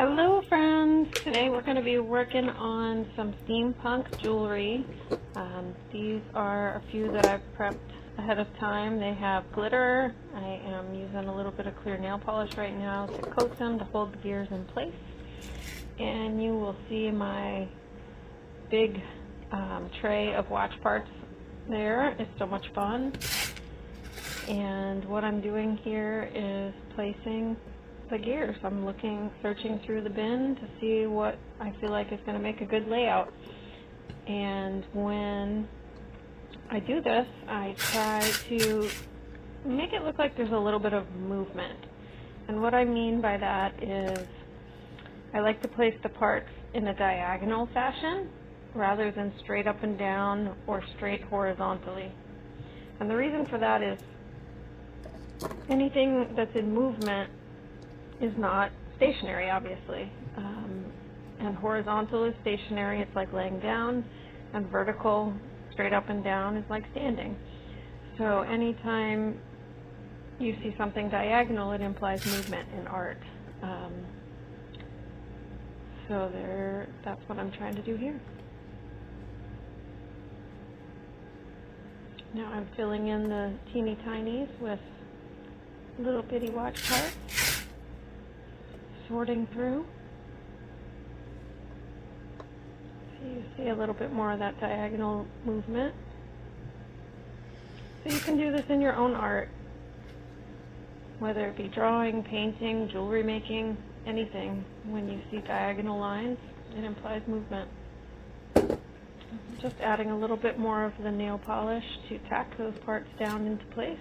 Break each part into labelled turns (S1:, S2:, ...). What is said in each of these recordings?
S1: Hello friends! Today we're going to be working on some steampunk jewelry. These are a few that I've prepped ahead of time. They have glitter. I am using a little bit of clear nail polish right now to coat them to hold the gears in place. And you will see my big tray of watch parts there. It's so much fun. And what I'm doing here is placing the gears. I'm searching through the bin to see what I feel like is going to make a good layout. And when I do this, I try to make it look like there's a little bit of movement. And what I mean by that is I like to place the parts in a diagonal fashion rather than straight up and down or straight horizontally. And the reason for that is anything that's in movement is not stationary, obviously. And horizontal is stationary, it's like laying down, and vertical, straight up and down, is like standing. So anytime you see something diagonal, it implies movement in art. That's what I'm trying to do here. Now I'm filling in the teeny tinies with little bitty watch parts. Sorting through. So you see a little bit more of that diagonal movement. So you can do this in your own art, whether it be drawing, painting, jewelry making, anything. When you see diagonal lines, it implies movement. Just adding a little bit more of the nail polish to tack those parts down into place.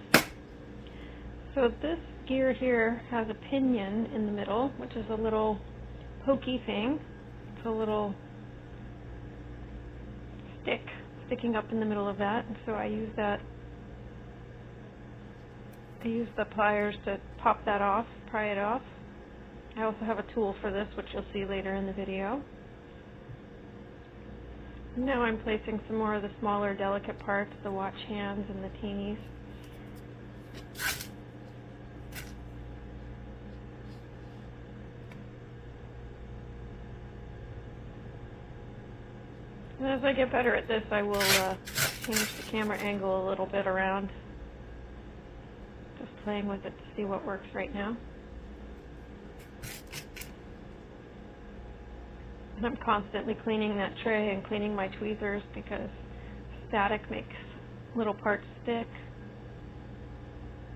S1: So this gear here has a pinion in the middle, which is a little pokey thing. It's a little stick sticking up in the middle of that, and so I use the pliers to pop that off, pry it off. I also have a tool for this, which you'll see later in the video. Now I'm placing some more of the smaller, delicate parts, the watch hands and the teenies. And as I get better at this, I will change the camera angle a little bit around. Just playing with it to see what works right now. And I'm constantly cleaning that tray and cleaning my tweezers because static makes little parts stick.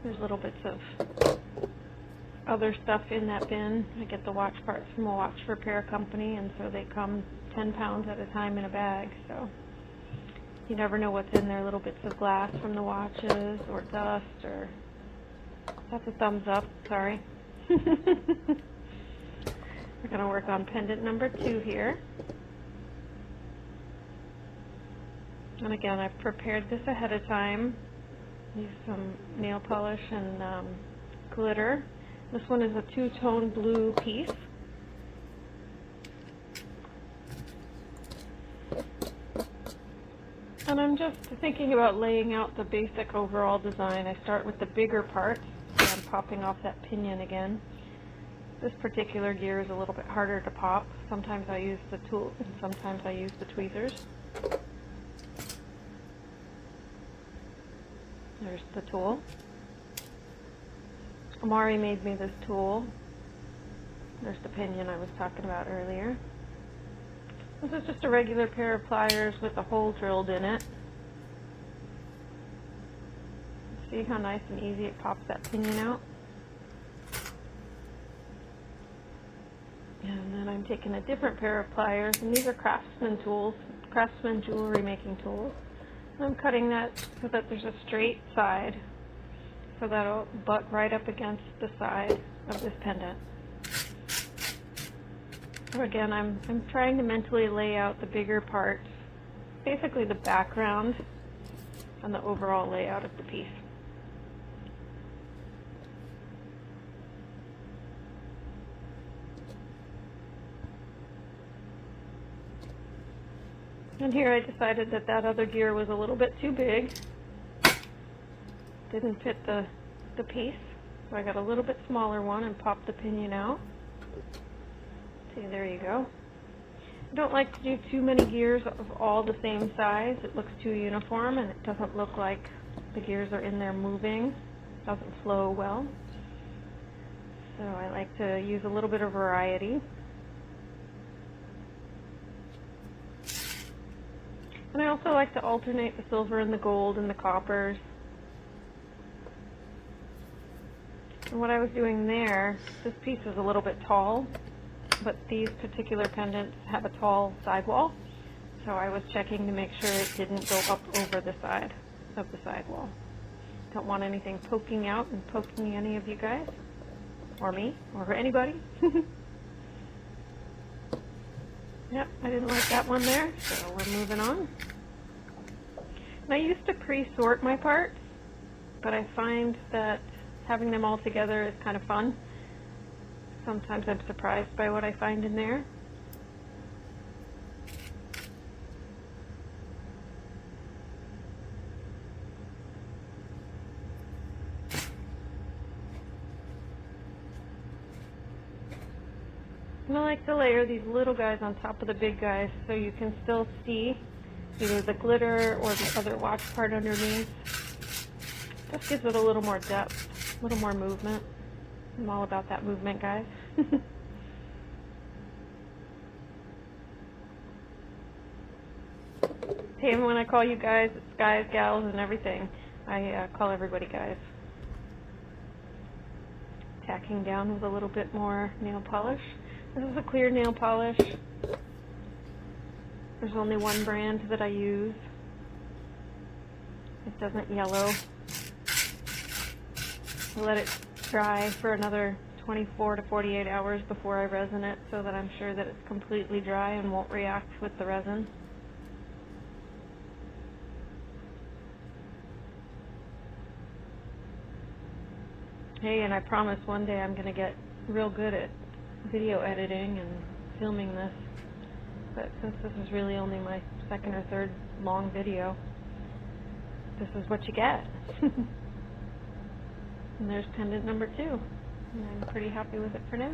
S1: There's little bits of other stuff in that bin. I get the watch parts from a watch repair company, and so they come 10 pounds at a time in a bag, so you never know what's in there. Little bits of glass from the watches, or dust, or... That's a thumbs up, sorry. We're going to work on pendant number 2 here. And again, I've prepared this ahead of time. Use some nail polish and glitter. This one is a 2-tone blue piece. And I'm just thinking about laying out the basic overall design. I start with the bigger parts, so I'm popping off that pinion again. This particular gear is a little bit harder to pop. Sometimes I use the tool and sometimes I use the tweezers. There's the tool. Amari made me this tool. There's the pinion I was talking about earlier. This is just a regular pair of pliers with a hole drilled in it. See how nice and easy it pops that pinion out? And then I'm taking a different pair of pliers, and these are craftsman tools, craftsman jewelry making tools. And I'm cutting that so that there's a straight side, so that'll butt right up against the side of this pendant. So again, I'm trying to mentally lay out the bigger parts, basically the background and the overall layout of the piece. And here I decided that that other gear was a little bit too big. Didn't fit the piece, so I got a little bit smaller one and popped the pinion out. See, there you go. I don't like to do too many gears of all the same size. It looks too uniform and it doesn't look like the gears are in there moving. It doesn't flow well. So I like to use a little bit of variety. And I also like to alternate the silver and the gold and the coppers. And what I was doing there, this piece is a little bit tall, but these particular pendants have a tall sidewall. So I was checking to make sure it didn't go up over the side of the sidewall. Don't want anything poking out and poking any of you guys, or me, or anybody. Yep, I didn't like that one there, so we're moving on. And I used to pre-sort my parts, but I find that having them all together is kind of fun. Sometimes I'm surprised by what I find in there. And I like to layer these little guys on top of the big guys so you can still see either the glitter or the other watch part underneath. Just gives it a little more depth, a little more movement. I'm all about that movement, guys. Even when I call you guys, it's guys, gals, and everything. I call everybody guys. Tacking down with a little bit more nail polish. This is a clear nail polish. There's only one brand that I use. It doesn't yellow. I let it dry for another 24 to 48 hours before I resin it so that I'm sure that it's completely dry and won't react with the resin. Hey, and I promise one day I'm going to get real good at video editing and filming this. But since this is really only my second or third long video, this is what you get. And there's pendant number 2. And I'm pretty happy with it for now.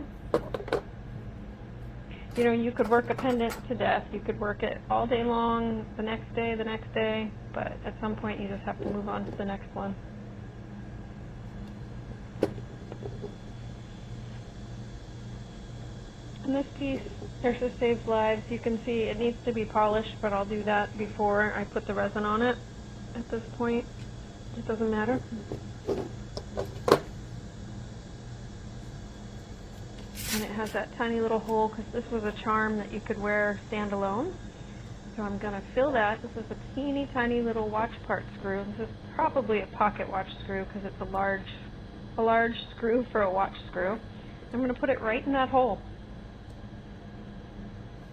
S1: You know, you could work a pendant to death. You could work it all day long, the next day, but at some point you just have to move on to the next one. And this piece, Nurses Saves Lives, you can see it needs to be polished, but I'll do that before I put the resin on it. At this point, it doesn't matter. And it has that tiny little hole because this was a charm that you could wear standalone. So I'm going to fill that. This is a teeny tiny little watch part screw. This is probably a pocket watch screw because it's a large screw for a watch screw. I'm going to put it right in that hole.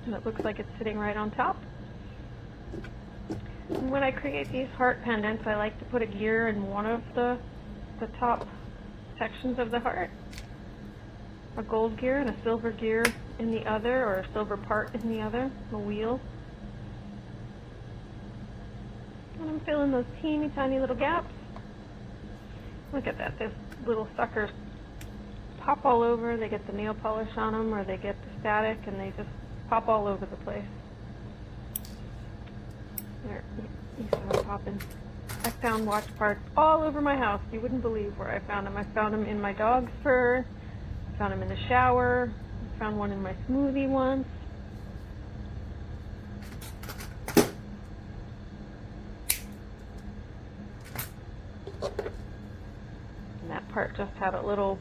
S1: And it looks like it's sitting right on top. And when I create these heart pendants, I like to put a gear in one of the top sections of the heart. A gold gear and a silver gear in the other, or a silver part in the other, a wheel. And I'm filling those teeny tiny little gaps. Look at that, those little suckers pop all over. They get the nail polish on them, or they get the static, and they just pop all over the place. There, you saw it popping. I found watch parts all over my house. You wouldn't believe where I found them. I found them in my dog's fur. I found them in the shower. I found one in my smoothie once. And that part just had a little,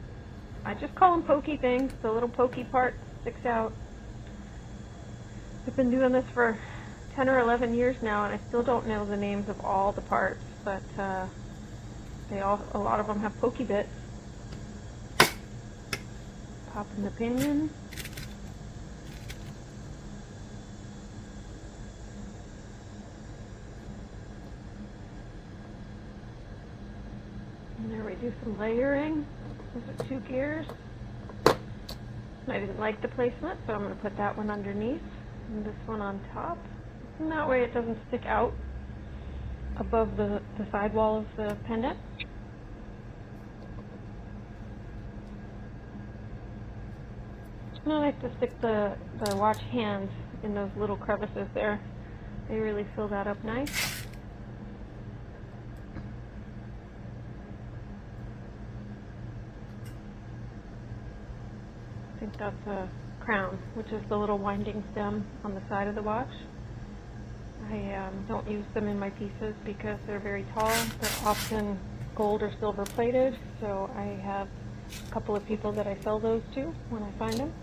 S1: I just call them pokey things. The little pokey part sticks out. I've been doing this for 10 or 11 years now, and I still don't know the names of all the parts, but a lot of them have pokey bits. Pop in the pinion. And there we do some layering. Those are 2 gears. I didn't like the placement, so I'm going to put that one underneath and this one on top. And that way it doesn't stick out above the sidewall of the pendant. And I like to stick the watch hands in those little crevices there. They really fill that up nice. I think that's a crown, which is the little winding stem on the side of the watch. I don't use them in my pieces because they're very tall. They're often gold or silver plated, so I have a couple of people that I sell those to when I find them.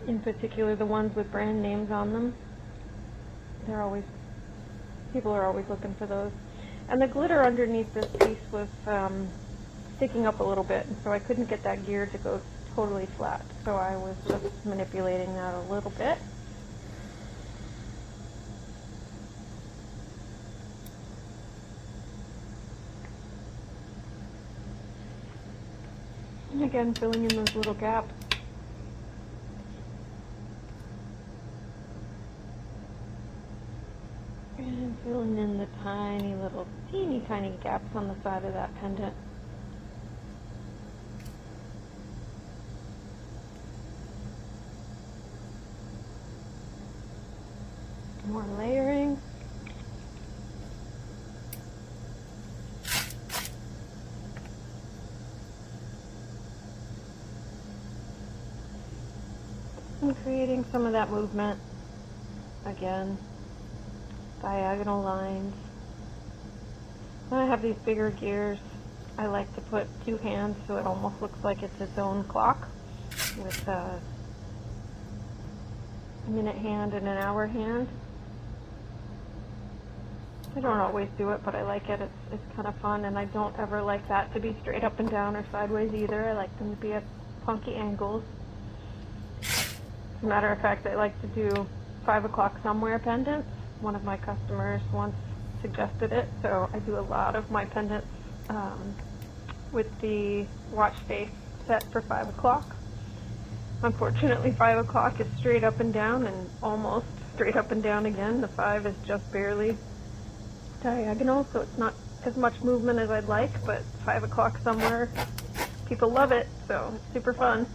S1: In particular, the ones with brand names on them. People are always looking for those. And the glitter underneath this piece was sticking up a little bit, and so I couldn't get that gear to go totally flat. So I was just manipulating that a little bit. And again, filling in those little gaps. And filling in the tiny little, teeny tiny gaps on the side of that pendant. More layering. And creating some of that movement again. Diagonal lines. When I have these bigger gears, I like to put two hands so it almost looks like it's its own clock with a minute hand and an hour hand. I don't always do it, but I like it. It's kind of fun, and I don't ever like that to be straight up and down or sideways either. I like them to be at funky angles. As a matter of fact, I like to do 5 o'clock somewhere pendants. One of my customers once suggested it, so I do a lot of my pendants with the watch face set for 5 o'clock. Unfortunately, 5 o'clock is straight up and down and almost straight up and down again. The 5 is just barely diagonal, so it's not as much movement as I'd like, but 5 o'clock somewhere, people love it, so it's super fun.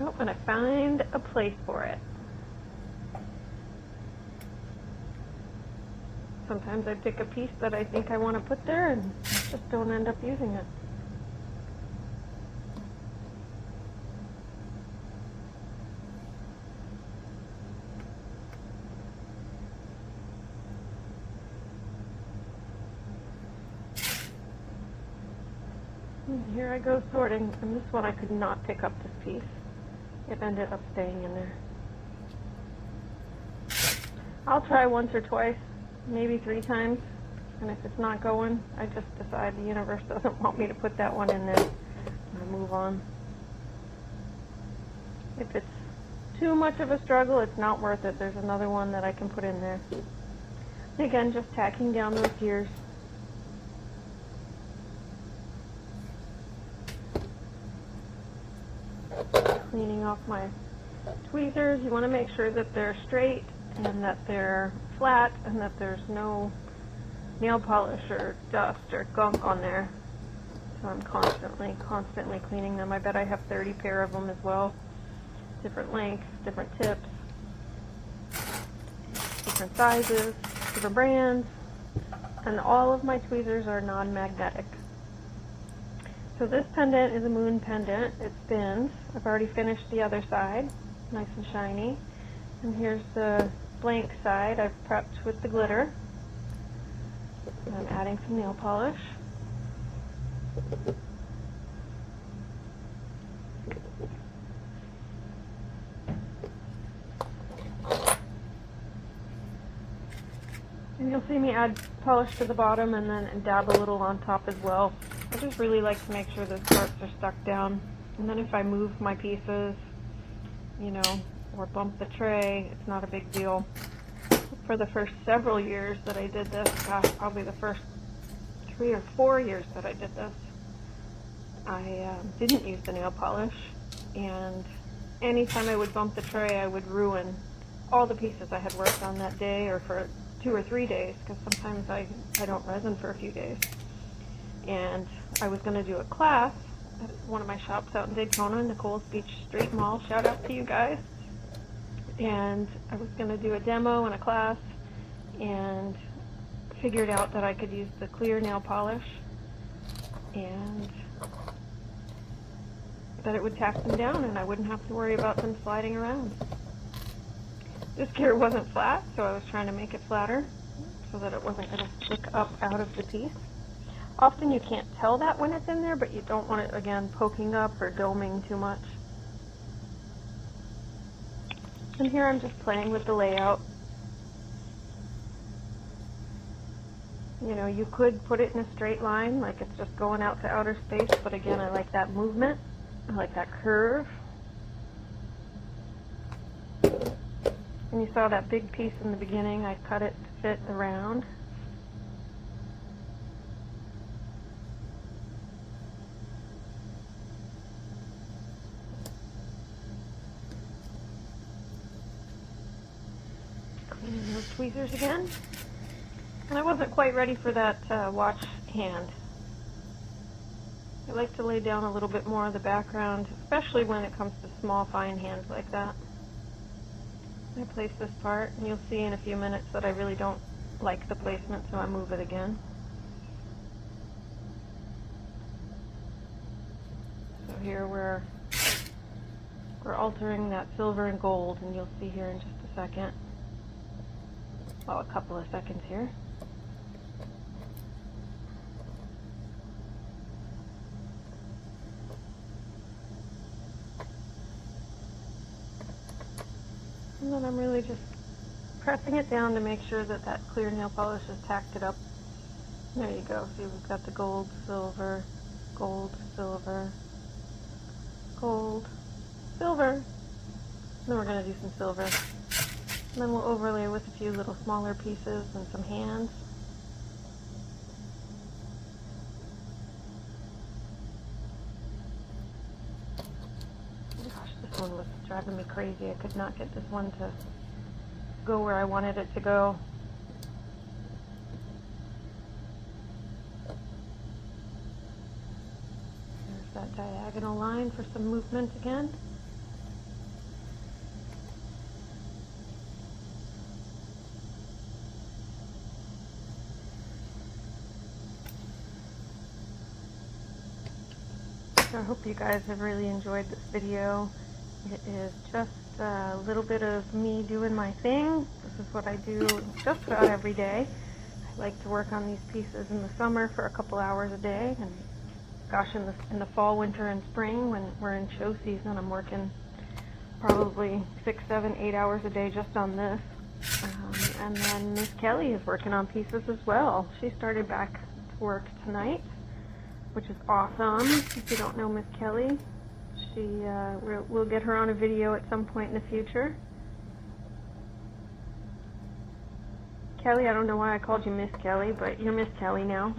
S1: Oh, and I find a place for it. Sometimes I pick a piece that I think I want to put there and just don't end up using it. And here I go sorting, and this one I could not pick up this piece. It ended up staying in there. I'll try once or twice, maybe 3 times, and if it's not going, I just decide the universe doesn't want me to put that one in there, and I move on. If it's too much of a struggle, it's not worth it. There's another one that I can put in there. And again, just tacking down those gears. Cleaning off my tweezers. You want to make sure that they're straight and that they're flat and that there's no nail polish or dust or gunk on there. So I'm constantly cleaning them. I bet I have 30 pair of them as well. Different lengths, different tips, different sizes, different brands, and all of my tweezers are non-magnetic. So this pendant is a moon pendant. It spins. I've already finished the other side, nice and shiny. And here's the blank side I've prepped with the glitter. And I'm adding some nail polish. And you'll see me add polish to the bottom and then dab a little on top as well. I just really like to make sure those parts are stuck down. And then if I move my pieces, you know, or bump the tray, it's not a big deal. For the first several years that I did this, gosh, probably the first 3 or 4 years that I did this, I didn't use the nail polish. And anytime I would bump the tray, I would ruin all the pieces I had worked on that day or for 2 or 3 days, because sometimes I don't resin for a few days. And I was going to do a class at one of my shops out in Daytona, Nicole's Beach Street Mall. Shout out to you guys. And I was going to do a demo and a class, and figured out that I could use the clear nail polish and that it would tack them down and I wouldn't have to worry about them sliding around. This gear wasn't flat, so I was trying to make it flatter so that it wasn't going to stick up out of the piece. Often you can't tell that when it's in there, but you don't want it, again, poking up or doming too much. And here I'm just playing with the layout. You know, you could put it in a straight line, like it's just going out to outer space, but again, I like that movement. I like that curve. And you saw that big piece in the beginning, I cut it to fit the round. Cleaning those tweezers again. And I wasn't quite ready for that watch hand. I like to lay down a little bit more of the background, especially when it comes to small, fine hands like that. I place this part, and you'll see in a few minutes that I really don't like the placement, so I move it again. So here we're altering that silver and gold, and you'll see here in just a second. Well, a couple of seconds here. And then I'm really just pressing it down to make sure that that clear nail polish has tacked it up. There you go. See, we've got the gold, silver, gold, silver, gold, silver. And then we're going to do some silver. And then we'll overlay with a few little smaller pieces and some hands. This one was driving me crazy. I could not get this one to go where I wanted it to go. There's that diagonal line for some movement again. So I hope you guys have really enjoyed this video. It is just a little bit of me doing my thing. This is what I do just about every day. I like to work on these pieces in the summer for a couple hours a day, and gosh, in the fall, winter, and spring, when we're in show season, I'm working probably 6, 7, 8 hours a day just on this. And then Miss Kelly is working on pieces as well. She started back to work tonight, which is awesome. If you don't know Miss Kelly, we'll get her on a video at some point in the future. Kelly, I don't know why I called you Miss Kelly, but you're Miss Kelly now.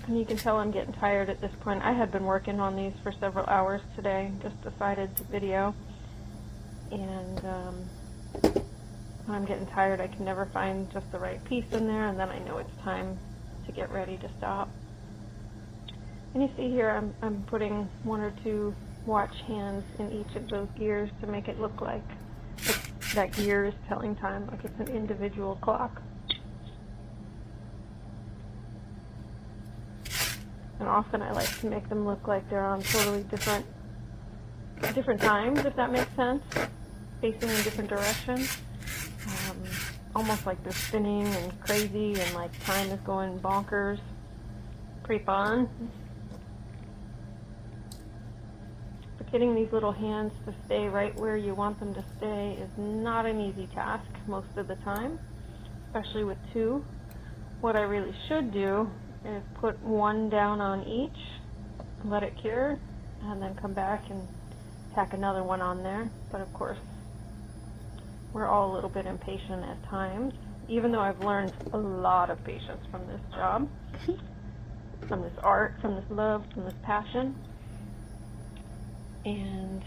S1: And you can tell I'm getting tired at this point. I had been working on these for several hours today, just decided to video. And when I'm getting tired, I can never find just the right piece in there, and then I know it's time to get ready to stop. And you see here I'm putting 1 or 2 watch hands in each of those gears to make it look like that gear is telling time, like it's an individual clock. And often I like to make them look like they're on totally different times, if that makes sense, facing in different directions. Almost like they're spinning and crazy and like time is going bonkers. Pretty fun. But getting these little hands to stay right where you want them to stay is not an easy task most of the time, especially with 2. What I really should do is put 1 down on each, let it cure, and then come back and tack another one on there. But of course, we're all a little bit impatient at times, even though I've learned a lot of patience from this job, from this art, from this love, from this passion. And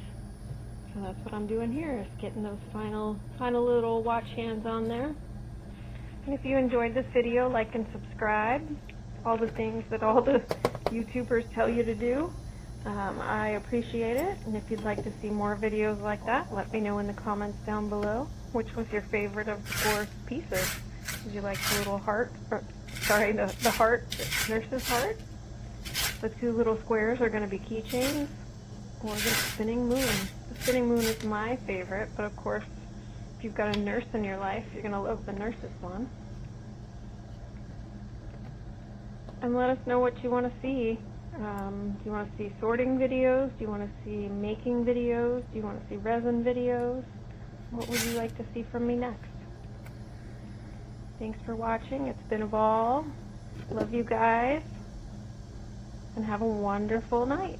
S1: so that's what I'm doing here, is getting those final little watch hands on there. And if you enjoyed this video, like and subscribe. All the things that all the YouTubers tell you to do. I appreciate it. And if you'd like to see more videos like that, let me know in the comments down below. Which was your favorite of the 4 pieces? Did you like the little heart? Or, sorry, the heart, the nurse's heart? The 2 little squares are going to be keychains. Or the spinning moon. The spinning moon is my favorite, but of course, if you've got a nurse in your life, you're going to love the nurse's one. And let us know what you want to see. Do you want to see sorting videos? Do you want to see making videos? Do you want to see resin videos? What would you like to see from me next? Thanks for watching. It's been a ball. Love you guys. And have a wonderful night.